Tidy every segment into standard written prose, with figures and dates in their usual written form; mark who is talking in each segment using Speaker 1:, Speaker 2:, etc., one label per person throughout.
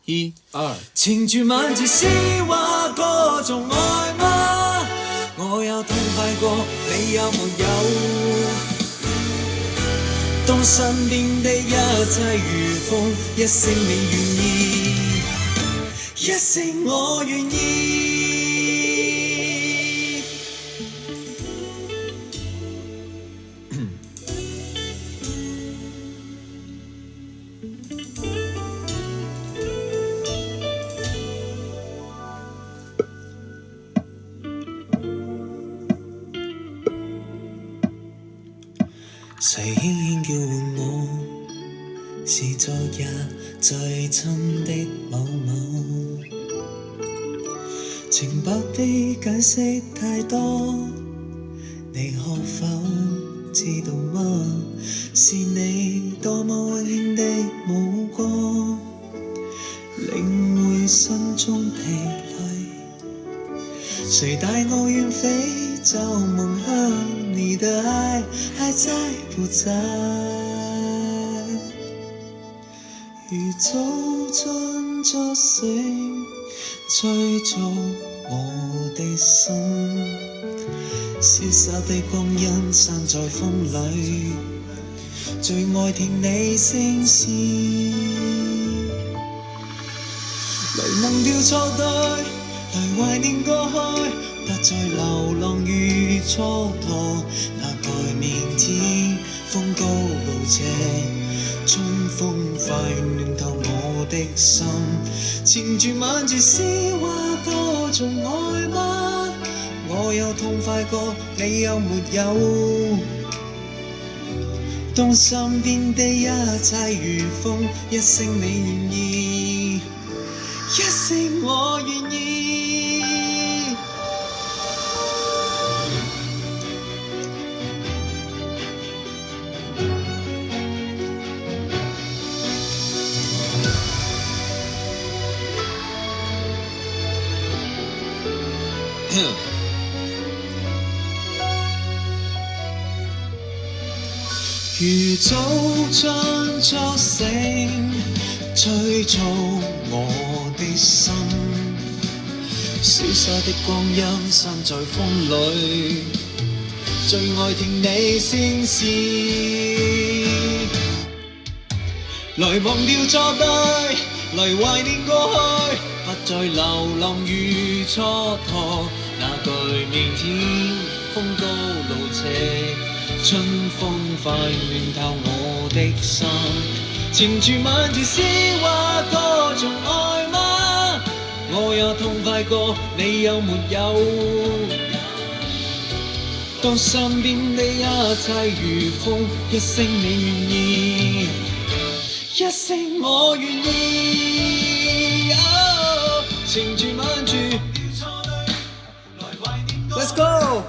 Speaker 1: 一二，
Speaker 2: 情住萬字詩畫嗰種愛嗎？我有痛快過，你有沒有？當身邊的一切如風，一聲你願意，一聲我願意。誰輕輕叫喚我，是昨日最親的某某。情白的解釋太多，你可否知道嗎？是你多麼溫馨的目光，領會心中疲累。誰帶我遠飛，找夢鄉，你的愛還在不在？如早春初醒，吹觸我的心，消失的光陰散在風裏，最愛聽你聲線。來忘掉錯對，來懷念過去，不再流浪與蹉跎。那蓋面天，風高路斜，春風快暖透我的心。纏住萬字詩畫嗰種愛嗎？我有痛快過，你有沒有？當身邊的一切如風，一聲你願意，一聲我願意。如早春初醒，催促我的心，消失的光陰散在風裏，最愛聽你聲線。來忘掉錯對，來懷念過去，不再流浪與蹉跎。那句明天，風高路斜，春風快暖透我的心。纏住萬字詩畫嗰種愛嗎？我有痛快過，你有沒有？當身邊的一切如風，一聲你願意，一聲我願意。哦，纏住萬字 Let's go！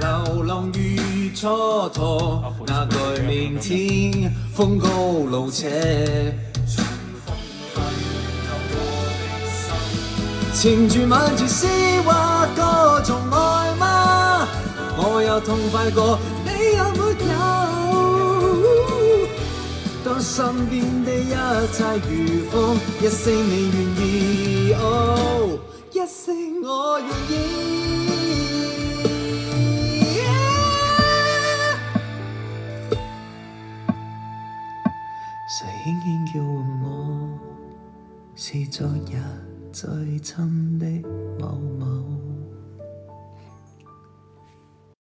Speaker 2: 流浪與蹉跎，那句明天，風高路斜。纏住萬字詩畫嗰種愛嗎？我有痛快過，你有沒有？當身邊的一切如風，一聲你願意，哦，一聲我願意。誰輕輕叫喚我，是昨日最親的某某。